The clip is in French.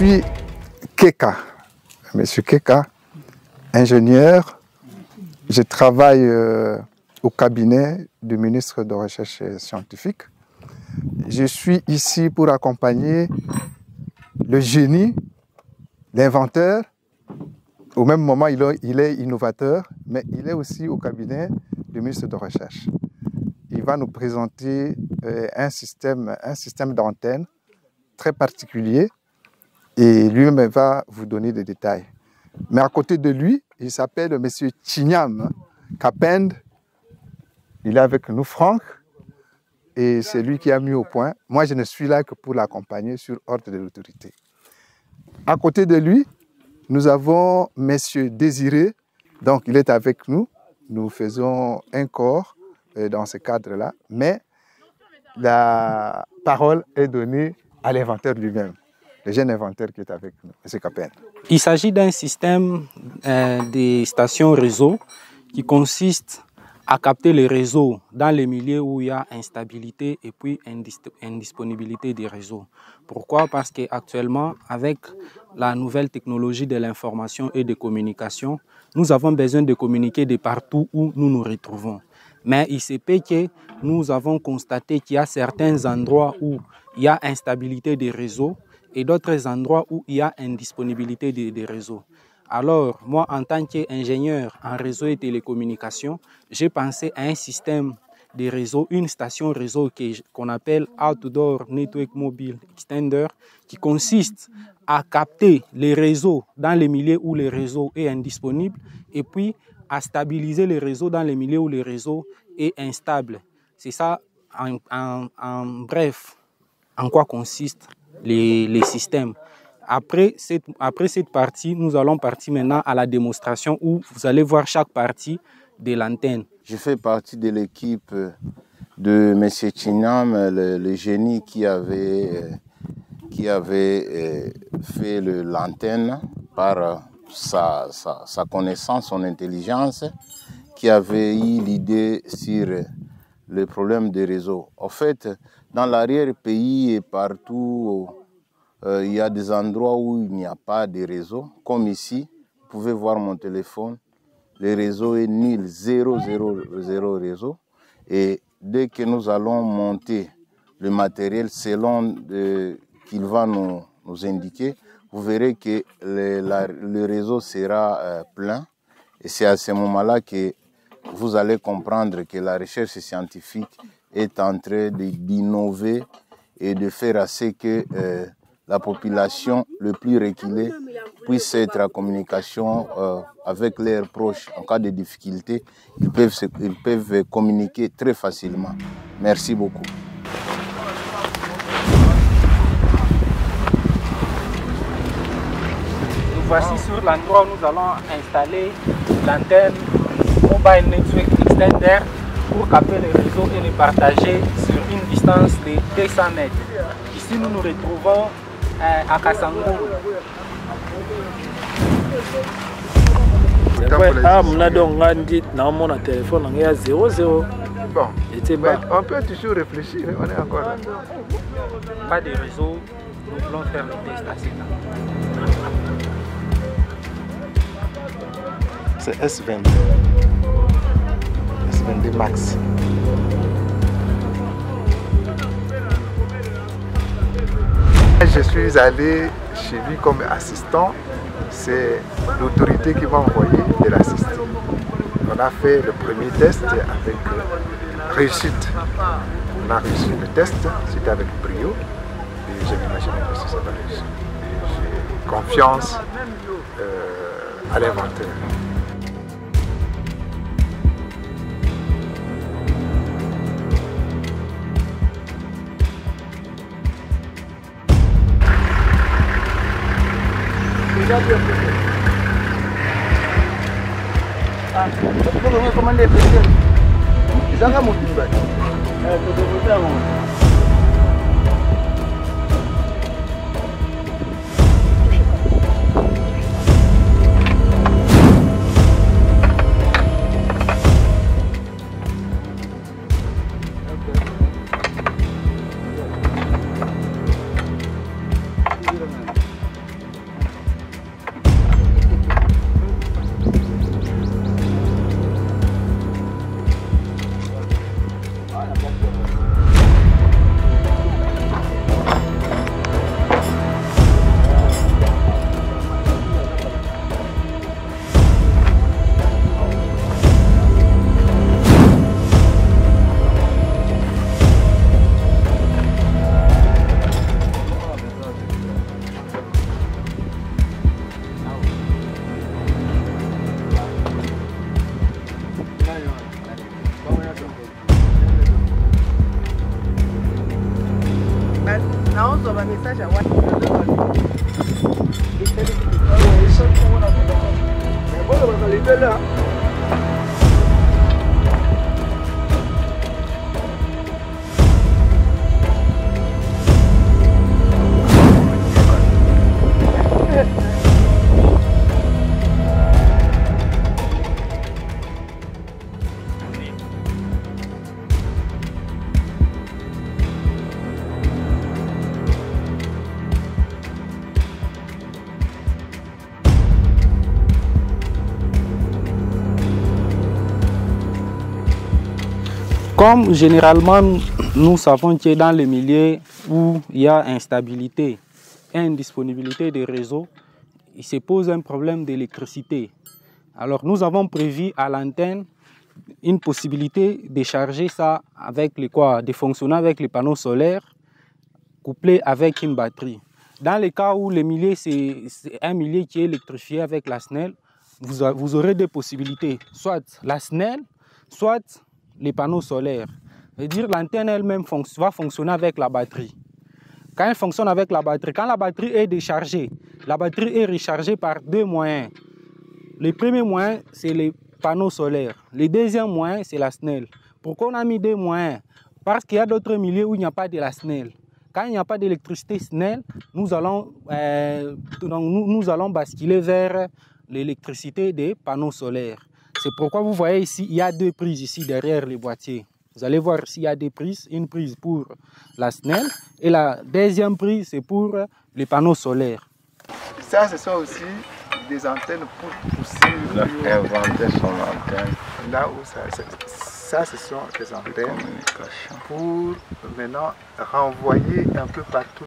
suis Keka, Monsieur Keka, ingénieur. Je travaille au cabinet du ministre de la Recherche scientifique. Je suis ici pour accompagner le génie, l'inventeur. Au même moment, il est innovateur, mais il est aussi au cabinet du ministre de la Recherche. Il va nous présenter un système d'antenne très particulier et lui-même va vous donner des détails. Mais à côté de lui, il s'appelle M. Chinyam Kapend. Il est avec nous, Franck, et c'est lui qui a mis au point. Moi, je ne suis là que pour l'accompagner sur ordre de l'autorité. À côté de lui, nous avons M. Désiré, donc il est avec nous. Nous faisons un corps dans ce cadre-là, mais la parole est donnée à l'inventeur lui-même, le jeune inventeur qui est avec nous, M. Kapend. Il s'agit d'un système de stations réseau qui consiste à capter les réseaux dans les milieux où il y a instabilité et puis indisponibilité des réseaux. Pourquoi? Parce qu'actuellement, avec la nouvelle technologie de l'information et de communication, nous avons besoin de communiquer de partout où nous nous retrouvons. Mais il se peut que nous avons constaté qu'il y a certains endroits où il y a instabilité des réseaux et d'autres endroits où il y a indisponibilité des réseaux. Alors, moi, en tant qu'ingénieur en réseau et télécommunications, j'ai pensé à un système de réseau, une station réseau qu'on appelle Outdoor Network Mobile Extender, qui consiste à capter les réseaux dans les milieux où le réseau est indisponible et puis à stabiliser les réseaux dans les milieux où le réseau est instable. C'est ça, en bref, en quoi consistent les systèmes. Après cette partie, nous allons partir maintenant à la démonstration où vous allez voir chaque partie de l'antenne. Je fais partie de l'équipe de M. Chinyam, le génie qui avait fait l'antenne par sa connaissance, son intelligence, qui avait eu l'idée sur le problème des réseaux. En fait, dans l'arrière-pays et partout, il y a des endroits où il n'y a pas de réseau, comme ici. Vous pouvez voir mon téléphone. Le réseau est nul, 0 réseau. Et dès que nous allons monter le matériel selon qu'il va nous indiquer, vous verrez que le réseau sera plein. Et c'est à ce moment-là que vous allez comprendre que la recherche scientifique est en train d'innover et de faire à ce que la population le plus reculée puisse être en communication avec leurs proches. En cas de difficulté, ils peuvent communiquer très facilement. Merci beaucoup. Nous voici sur l'endroit où nous allons installer l'antenne Mobile Network Extender pour capter les réseaux et les partager sur une distance de 200 mètres. Ici, nous nous retrouvons à Kassangou. Téléphone, il y a 0. Bon, on peut toujours réfléchir, on est encore là. Pas de réseau, nous voulons faire le test à cet endroit. C'est S22. S22 Max. Je suis allé chez lui comme assistant. C'est l'autorité qui m'a envoyé de l'assister. On a fait le premier test avec réussite. On a réussi le test, c'était avec brio. Et je m'imaginais que ça va réussir. J'ai confiance à l'inventeur. arrivé là. Comme généralement, nous savons que dans les milieux où il y a instabilité et indisponibilité des réseaux, il se pose un problème d'électricité. Alors nous avons prévu à l'antenne une possibilité de charger ça avec les quoi, de fonctionner avec les panneaux solaires couplés avec une batterie. Dans le cas où le milieu c'est un milieu qui est électrifié avec la SNEL, vous aurez des possibilités, soit la SNEL, soit les panneaux solaires. C'est-à-dire l'antenne elle-même va fonctionner avec la batterie. Quand elle fonctionne avec la batterie, quand la batterie est déchargée, la batterie est rechargée par deux moyens. Le premier moyen, c'est les panneaux solaires. Le deuxième moyen, c'est la SNEL. Pourquoi on a mis deux moyens? Parce qu'il y a d'autres milieux où il n'y a pas de la SNEL. Quand il n'y a pas d'électricité SNEL, nous allons basculer vers l'électricité des panneaux solaires. C'est pourquoi vous voyez ici, il y a deux prises ici derrière les boîtiers. Vous allez voir s'il y a deux prises, une prise pour la SNEL et la deuxième prise c'est pour les panneaux solaires. Ça, ce sont aussi des antennes pour pousser. Inventer son antenne. Là où ça, ce sont des antennes pour maintenant renvoyer un peu partout.